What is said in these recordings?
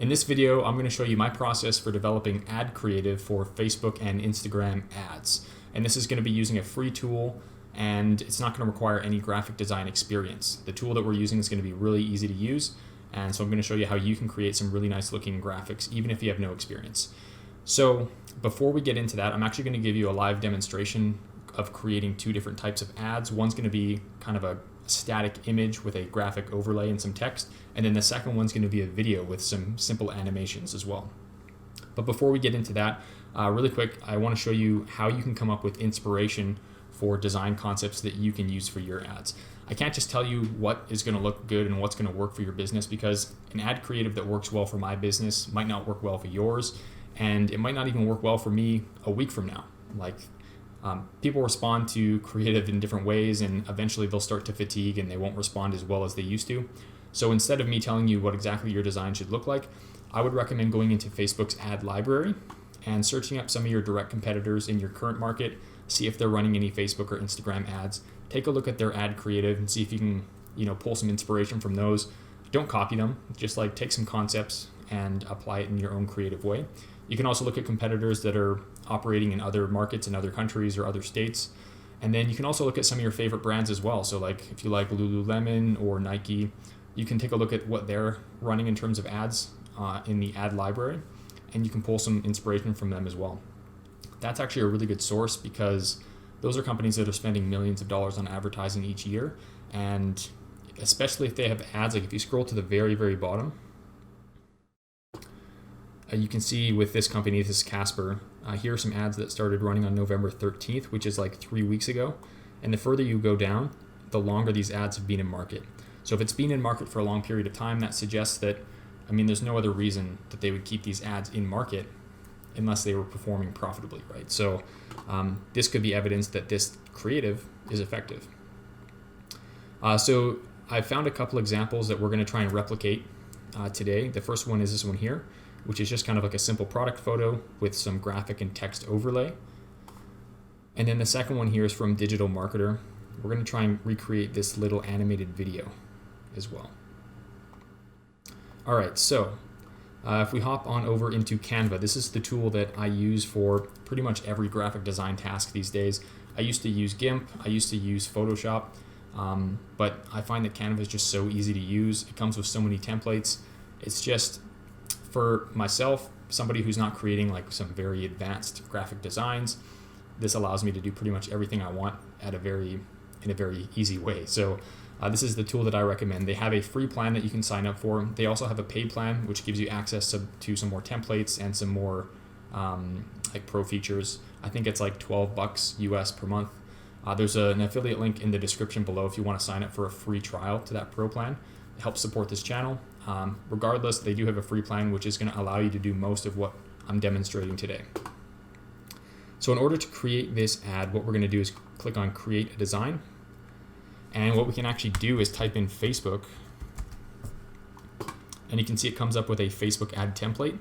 In this video, I'm going to show you my process for developing ad creative for Facebook and Instagram ads. And this is going to be using a free tool, and it's not going to require any graphic design experience. The tool that we're using is going to be really easy to use, and so I'm going to show you how you can create some really nice looking graphics even if you have no experience. So before we get into that, I'm actually going to give you a live demonstration of creating two different types of ads. One's going to be kind of a static image with a graphic overlay and some text, and then the second one's going to be a video with some simple animations as well. But before we get into that, really quick, I want to show you how you can come up with inspiration for design concepts that you can use for your ads. I can't just tell you what is going to look good and what's going to work for your business, because an ad creative that works well for my business might not work well for yours, and it might not even work well for me a week from now. People respond to creative in different ways, and eventually they'll start to fatigue and they won't respond as well as they used to. So instead of me telling you what exactly your design should look like, I would recommend going into Facebook's ad library and searching up some of your direct competitors in your current market, see if they're running any Facebook or Instagram ads. Take a look at their ad creative and see if you can, pull some inspiration from those. Don't copy them, just take some concepts and apply it in your own creative way. You can also look at competitors that are operating in other markets in other countries or other states. And then you can also look at some of your favorite brands as well. So if you like Lululemon or Nike, you can take a look at what they're running in terms of ads in the ad library, and you can pull some inspiration from them as well. That's actually a really good source, because those are companies that are spending millions of dollars on advertising each year. And especially if they have ads, if you scroll to the very, very bottom, you can see with this company, this is Casper, here are some ads that started running on November 13th, which is 3 weeks ago. And the further you go down, the longer these ads have been in market. So if it's been in market for a long period of time, that suggests that, there's no other reason that they would keep these ads in market unless they were performing profitably, right? So this could be evidence that this creative is effective. So I found a couple examples that we're going to try and replicate today. The first one is this one here, which is just kind of a simple product photo with some graphic and text overlay. And then the second one here is from Digital Marketer. We're going to try and recreate this little animated video as well. All right, so if we hop on over into Canva, this is the tool that I use for pretty much every graphic design task these days. I used to use GIMP, I used to use Photoshop, but I find that Canva is just so easy to use. It comes with so many templates. It's just, for myself, somebody who's not creating some very advanced graphic designs, this allows me to do pretty much everything I want in a very easy way. So this is the tool that I recommend. They have a free plan that you can sign up for. They also have a paid plan, which gives you access to some more templates and some more pro features. I think it's $12 US per month. There's an affiliate link in the description below if you want to sign up for a free trial to that pro plan. It helps support this channel. Regardless, they do have a free plan, which is going to allow you to do most of what I'm demonstrating today. So in order to create this ad, what we're going to do is click on Create a Design. And what we can actually do is type in Facebook, and you can see it comes up with a Facebook ad template,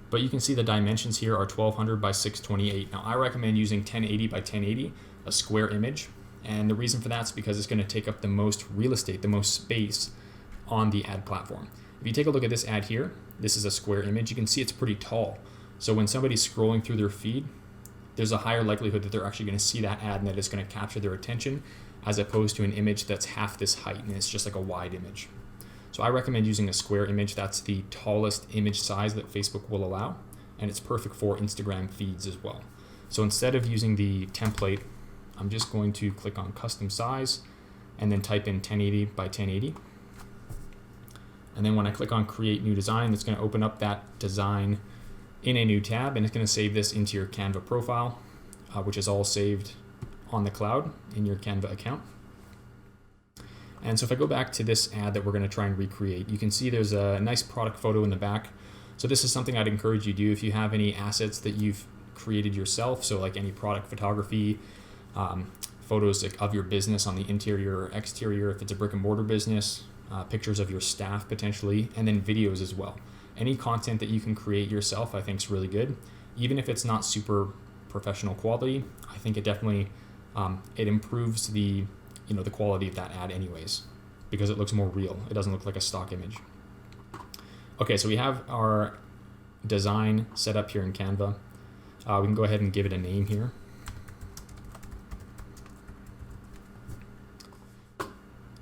but you can see the dimensions here are 1200 by 628. Now I recommend using 1080 by 1080, a square image, and the reason for that is because it's going to take up the most real estate, the most space on the ad platform. If you take a look at this ad here, this is a square image. You can see it's pretty tall. So when somebody's scrolling through their feed, there's a higher likelihood that they're actually going to see that ad and that it's going to capture their attention, as opposed to an image that's half this height and it's just a wide image. So I recommend using a square image. That's the tallest image size that Facebook will allow, and it's perfect for Instagram feeds as well. So instead of using the template, I'm just going to click on custom size and then type in 1080 by 1080. And then when I click on create new design, it's going to open up that design in a new tab, and it's going to save this into your Canva profile, which is all saved on the cloud in your Canva account. And so if I go back to this ad that we're going to try and recreate, you can see there's a nice product photo in the back. So this is something I'd encourage you to do if you have any assets that you've created yourself. So any product photography, photos of your business on the interior or exterior, if it's a brick and mortar business, pictures of your staff potentially, and then videos as well. Any content that you can create yourself, I think, is really good. Even if it's not super professional quality, I think it definitely it improves the quality of that ad anyways, because it looks more real. It doesn't look like a stock image. Okay, so we have our design set up here in Canva. We can go ahead and give it a name here.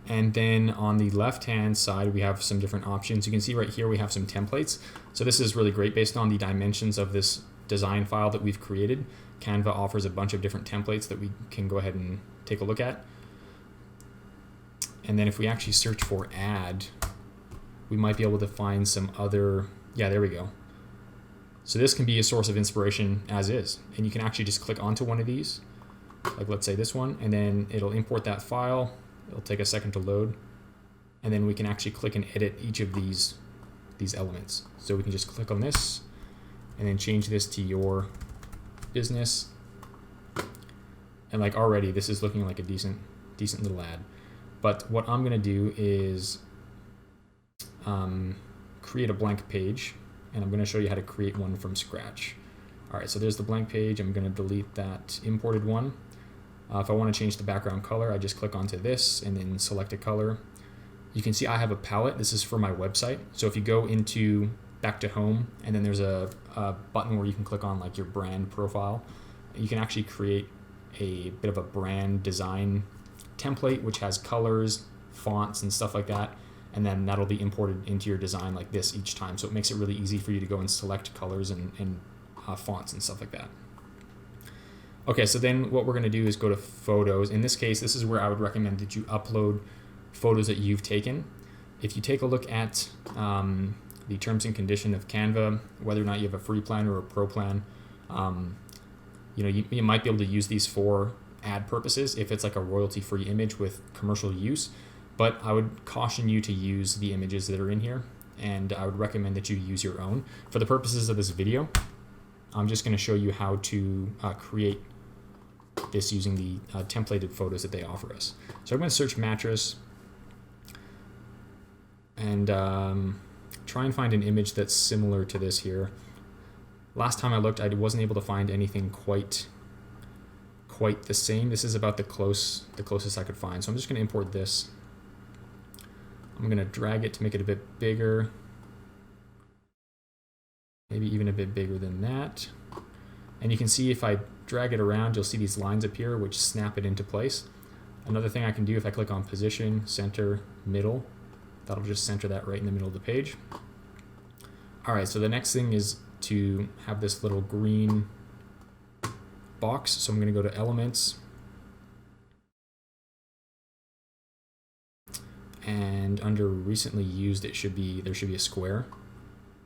And then on the left-hand side, we have some different options. You can see right here we have some templates. So this is really great based on the dimensions of this design file that we've created. Canva offers a bunch of different templates that we can go ahead and take a look at. And then if we actually search for ad, we might be able to find some other, yeah, there we go. So this can be a source of inspiration as is. And you can actually just click onto one of these, like let's say this one, and then it'll import that file. It'll take a second to load. And then we can actually click and edit each of these elements. So we can just click on this and then change this to your business. And like already, this is looking like a decent little ad. But what I'm gonna do is create a blank page, and I'm gonna show you how to create one from scratch. All right, so there's the blank page. I'm gonna delete that imported one. If I want to change the background color, I just click onto this and then select a color. You can see I have a palette. This is for my website. So if you go into back to home, and then there's a button where you can click on like your brand profile, you can actually create a bit of a brand design template which has colors, fonts, and stuff like that. And then that'll be imported into your design like this each time. So it makes it really easy for you to go and select colors and fonts and stuff like that. Okay, so then what we're going to do is go to photos. In this case, this is where I would recommend that you upload photos that you've taken. If you take a look at the terms and condition of Canva, whether or not you have a free plan or a pro plan, you might be able to use these for ad purposes if it's like a royalty-free image with commercial use. But I would caution you to use the images that are in here, and I would recommend that you use your own. For the purposes of this video, I'm just going to show you how to create this using the templated photos that they offer us. So I'm going to search mattress and try and find an image that's similar to this here. Last time I looked, I wasn't able to find anything quite the same. This is about the closest I could find. So I'm just going to import this. I'm going to drag it to make it a bit bigger, maybe even a bit bigger than that. And you can see if I drag it around, you'll see these lines appear which snap it into place. Another thing I can do, if I click on position, center, middle, that'll just center that right in the middle of the page. All right, so the next thing is to have this little green box. So I'm going to go to elements, and under recently used, there should be a square.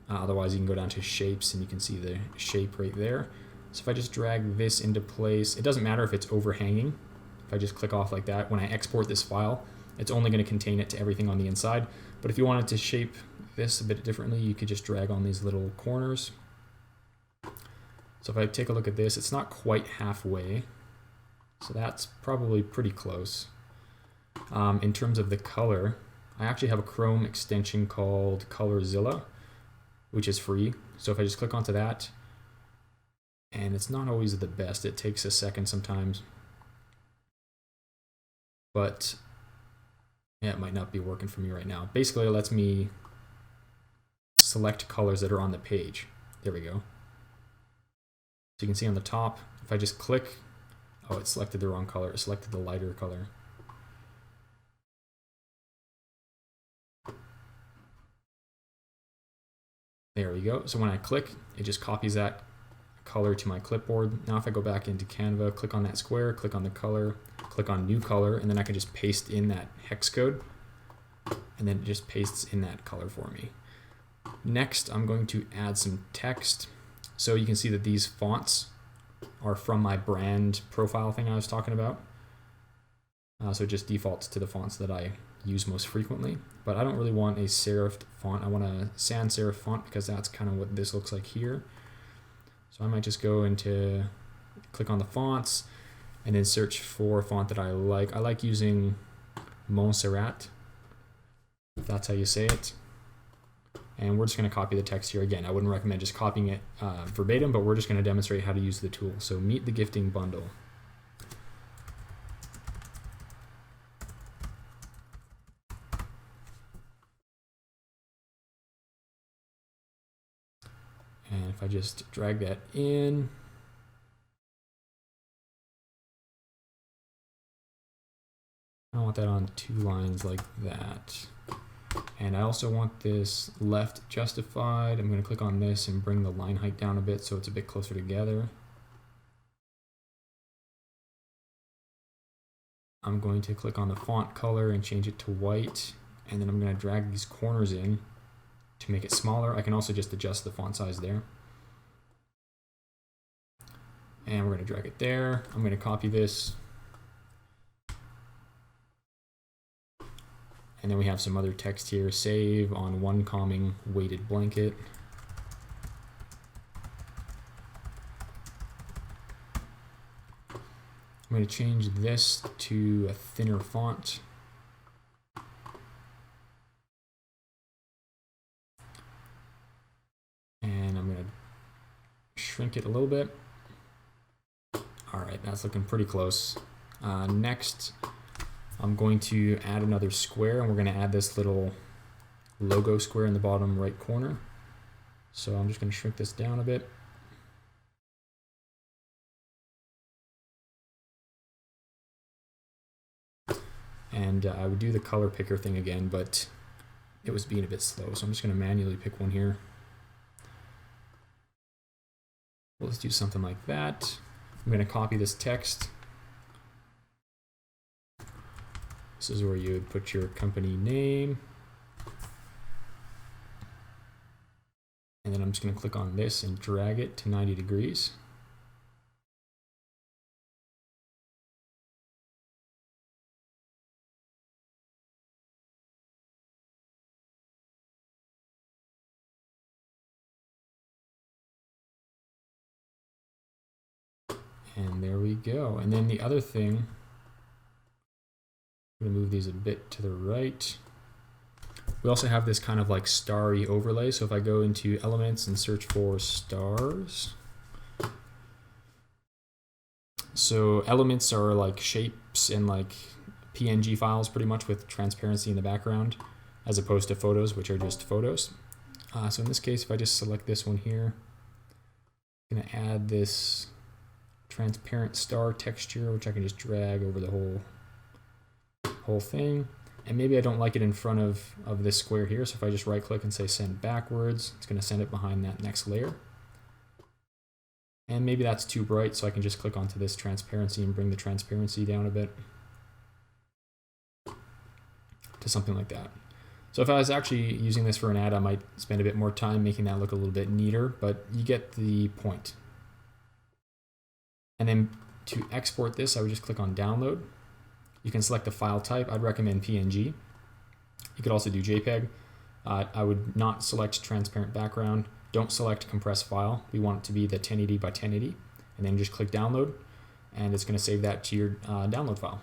Otherwise, you can go down to shapes, and you can see the shape right there. So if I just drag this into place, it doesn't matter if it's overhanging. If I just click off like that, when I export this file, it's only going to contain it to everything on the inside. But if you wanted to shape this a bit differently, you could just drag on these little corners. So if I take a look at this, it's not quite halfway. So that's probably pretty close. In terms of the color, I actually have a Chrome extension called Colorzilla, which is free. So if I just click onto that, and it's not always the best, it takes a second sometimes, but yeah, it might not be working for me right now. Basically, it lets me select colors that are on the page. There we go. So you can see on the top, if I just click, oh, it selected the wrong color. It selected the lighter color. There we go. So when I click, it just copies that color to my clipboard. Now if I go back into Canva, click on that square, click on the color, click on new color, and then I can just paste in that hex code, and then it just pastes in that color for me. Next, I'm going to add some text. So you can see that these fonts are from my brand profile thing I was talking about. So it just defaults to the fonts that I use most frequently, but I don't really want a serifed font. I want a sans serif font because that's kind of what this looks like here. So I might just go into, click on the fonts, and then search for a font that I like. I like using Montserrat, if that's how you say it. And we're just going to copy the text here. Again, I wouldn't recommend just copying it verbatim, but we're just going to demonstrate how to use the tool. So meet the gifting bundle. And if I just drag that in, I want that on 2 lines like that. And I also want this left justified. I'm going to click on this and bring the line height down a bit so it's a bit closer together. I'm going to click on the font color and change it to white. And then I'm going to drag these corners in to make it smaller. I can also just adjust the font size there. And we're going to drag it there. I'm going to copy this. And then we have some other text here. Save on one calming weighted blanket. I'm going to change this to a thinner font. And I'm going to shrink it a little bit. All right, that's looking pretty close. Next, I'm going to add another square, and we're going to add this little logo square in the bottom right corner. So I'm just going to shrink this down a bit. And I would do the color picker thing again, but it was being a bit slow. So I'm just going to manually pick one here. Let's do something like that. I'm going to copy this text. This is where you would put your company name. And then I'm just going to click on this and drag it to 90 degrees. And there we go. And then the other thing, I'm going to move these a bit to the right. We also have this kind of like starry overlay. So if I go into elements and search for stars. So elements are like shapes and like PNG files pretty much with transparency in the background, as opposed to photos, which are just photos. So in this case, if I just select this one here, I'm going to add this transparent star texture, which I can just drag over the whole thing. And maybe I don't like it in front of this square here, so if I just right click and say send backwards, it's going to send it behind that next layer. And maybe that's too bright, so I can just click onto this transparency and bring the transparency down a bit to something like that. So if I was actually using this for an ad, I might spend a bit more time making that look a little bit neater, but you get the point. And then to export this, I would just click on download. You can select the file type. I'd recommend PNG. You could also do JPEG. I would not select transparent background. Don't select compressed file. We want it to be the 1080 by 1080. And then just click download, and it's going to save that to your download file.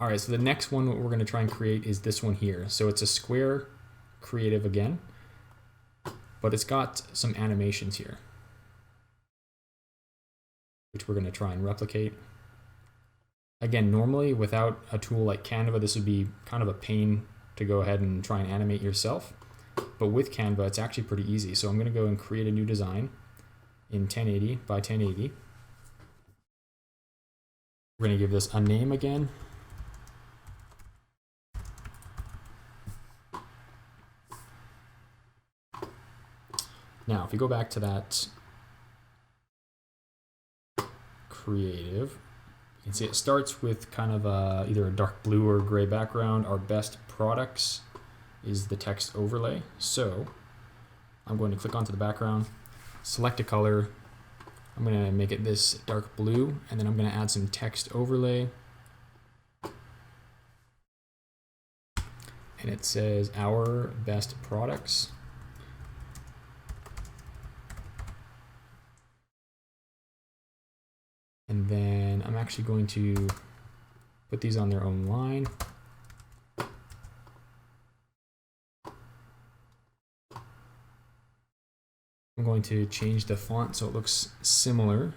All right, so the next one we're going to try and create is this one here. So it's a square creative again, but it's got some animations here, which we're going to try and replicate. Again, normally without a tool like Canva, this would be kind of a pain to go ahead and try and animate yourself. But with Canva, it's actually pretty easy. So I'm going to go and create a new design in 1080 by 1080. We're going to give this a name again. Now, if you go back to that creative, you can see it starts with kind of either a dark blue or gray background. Our best products is the text overlay. So I'm going to click onto the background, select a color. I'm going to make it this dark blue, and then I'm going to add some text overlay. And it says our best products. And then I'm actually going to put these on their own line. I'm going to change the font so it looks similar.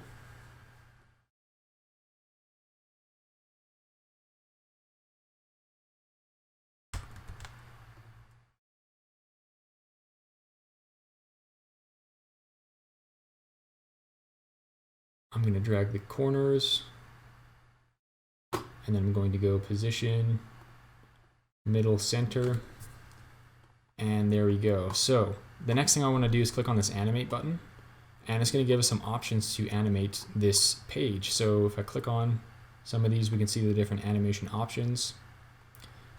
I'm going to drag the corners, and then I'm going to go position, middle, center, and there we go. So the next thing I want to do is click on this animate button, and it's going to give us some options to animate this page. So if I click on some of these, we can see the different animation options,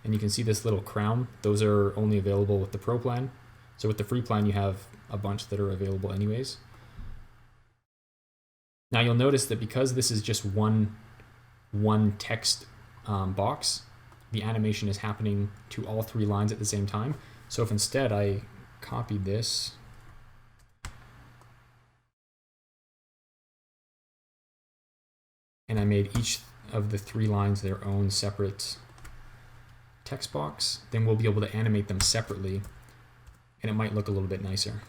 and you can see this little crown. Those are only available with the Pro plan. So with the free plan, you have a bunch that are available anyways. Now you'll notice that because this is just one text box, the animation is happening to all 3 lines at the same time. So if instead I copied this and I made each of the 3 lines their own separate text box, then we'll be able to animate them separately, and it might look a little bit nicer.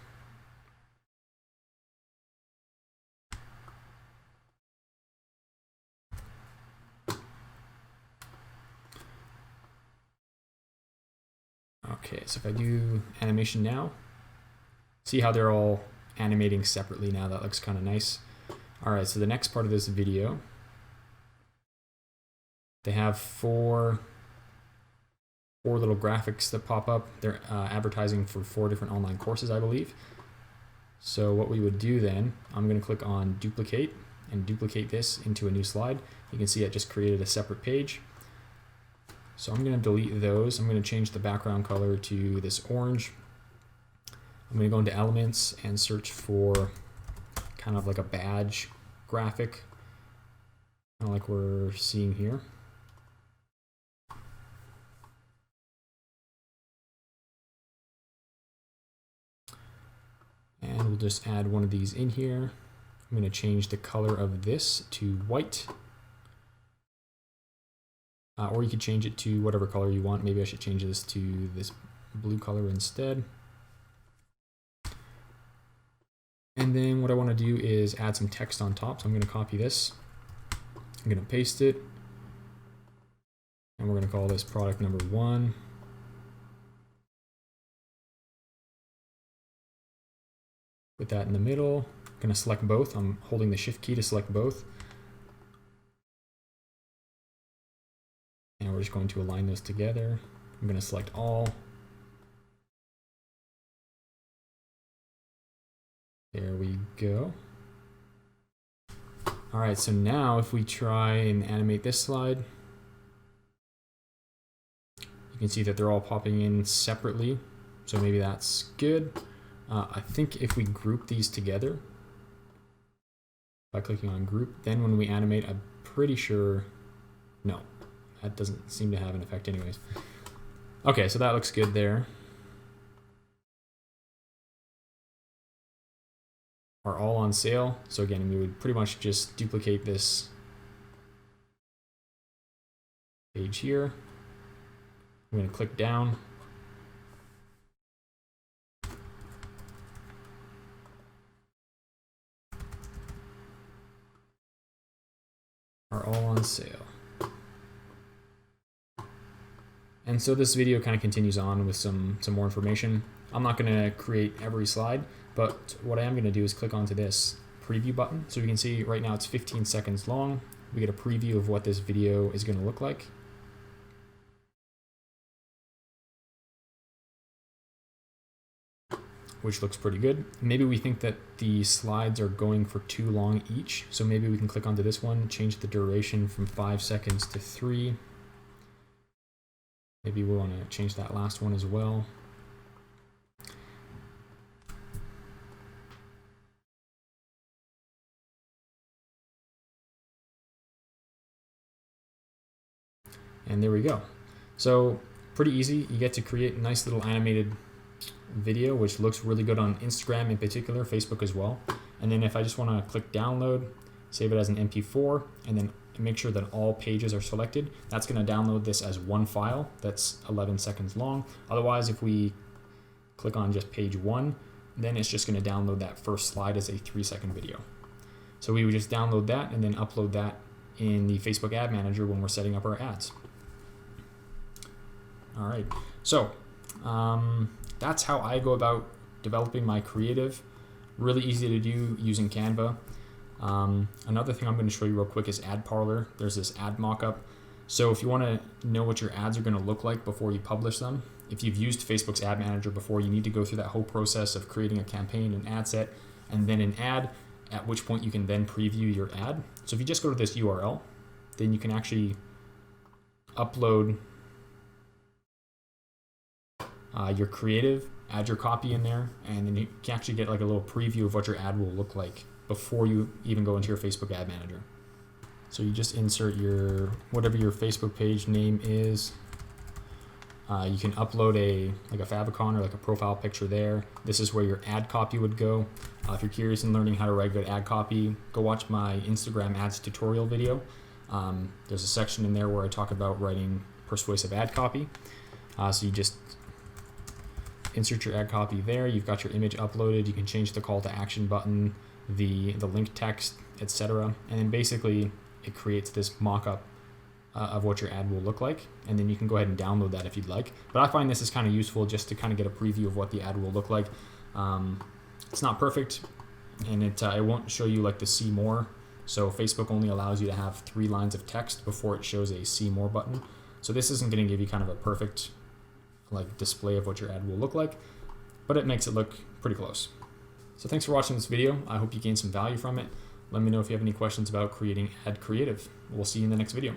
Okay, so if I do animation now, see how they're all animating separately now. That looks kind of nice. All right, so the next part of this video, they have four little graphics that pop up. They're advertising for 4 different online courses, I believe. So what we would do then, I'm going to click on duplicate and duplicate this into a new slide. You can see I just created a separate page. So I'm going to delete those. I'm going to change the background color to this orange. I'm going to go into elements and search for kind of like a badge graphic, kind of like we're seeing here. And we'll just add one of these in here. I'm going to change the color of this to white. Or you could change it to whatever color you want. Maybe I should change this to this blue color instead. And then what I want to do is add some text on top. So I'm going to copy this. I'm going to paste it. And we're going to call this product number 1. Put that in the middle. I'm going to select both. I'm holding the Shift key to select both. And we're just going to align those together. I'm going to select all. There we go. All right, so now if we try and animate this slide, you can see that they're all popping in separately. So maybe that's good. I think if we group these together by clicking on group, then when we animate, I'm pretty sure, no, that doesn't seem to have an effect anyways. Okay, so that looks good there. Are all on sale. So again, we would pretty much just duplicate this page here. I'm going to click down. Are all on sale. And so this video kind of continues on with some more information. I'm not going to create every slide, but what I am going to do is click onto this preview button. So we can see right now it's 15 seconds long. We get a preview of what this video is going to look like. Which looks pretty good. Maybe we think that the slides are going for too long each. So maybe we can click onto this one, change the duration from 5 seconds to 3. Maybe we want to change that last one as well. And there we go. So pretty easy. You get to create a nice little animated video, which looks really good on Instagram in particular, Facebook as well. And then if I just want to click download, save it as an MP4, and then make sure that all pages are selected, that's going to download this as one file that's 11 seconds long. Otherwise, if we click on just page 1, then it's just going to download that first slide as a 3-second video. So we would just download that and then upload that in the Facebook Ad Manager when we're setting up our ads. All right, so that's how I go about developing my creative. Really easy to do using Canva. Another thing I'm going to show you real quick is Ad Parlor. There's this ad mockup. So if you want to know what your ads are going to look like before you publish them, if you've used Facebook's ad manager before, you need to go through that whole process of creating a campaign, an ad set, and then an ad, at which point you can then preview your ad. So if you just go to this URL, then you can actually upload your creative, add your copy in there, and then you can actually get like a little preview of what your ad will look like before you even go into your Facebook ad manager. So you just insert whatever your Facebook page name is. You can upload a favicon or like a profile picture there. This is where your ad copy would go. If you're curious in learning how to write good ad copy, go watch my Instagram ads tutorial video. There's a section in there where I talk about writing persuasive ad copy. So you just insert your ad copy there. You've got your image uploaded. You can change the call to action button, the link text, etc. And then basically it creates this mock-up of what your ad will look like, and then you can go ahead and download that if you'd like. But I find this is kind of useful just to kind of get a preview of what the ad will look like. It's not perfect, and it won't show you like the see more. So Facebook only allows you to have 3 lines of text before it shows a see more button. So this isn't going to give you kind of a perfect like display of what your ad will look like, but it makes it look pretty close. So thanks for watching this video. I hope you gained some value from it. Let me know if you have any questions about creating ad creative. We'll see you in the next video.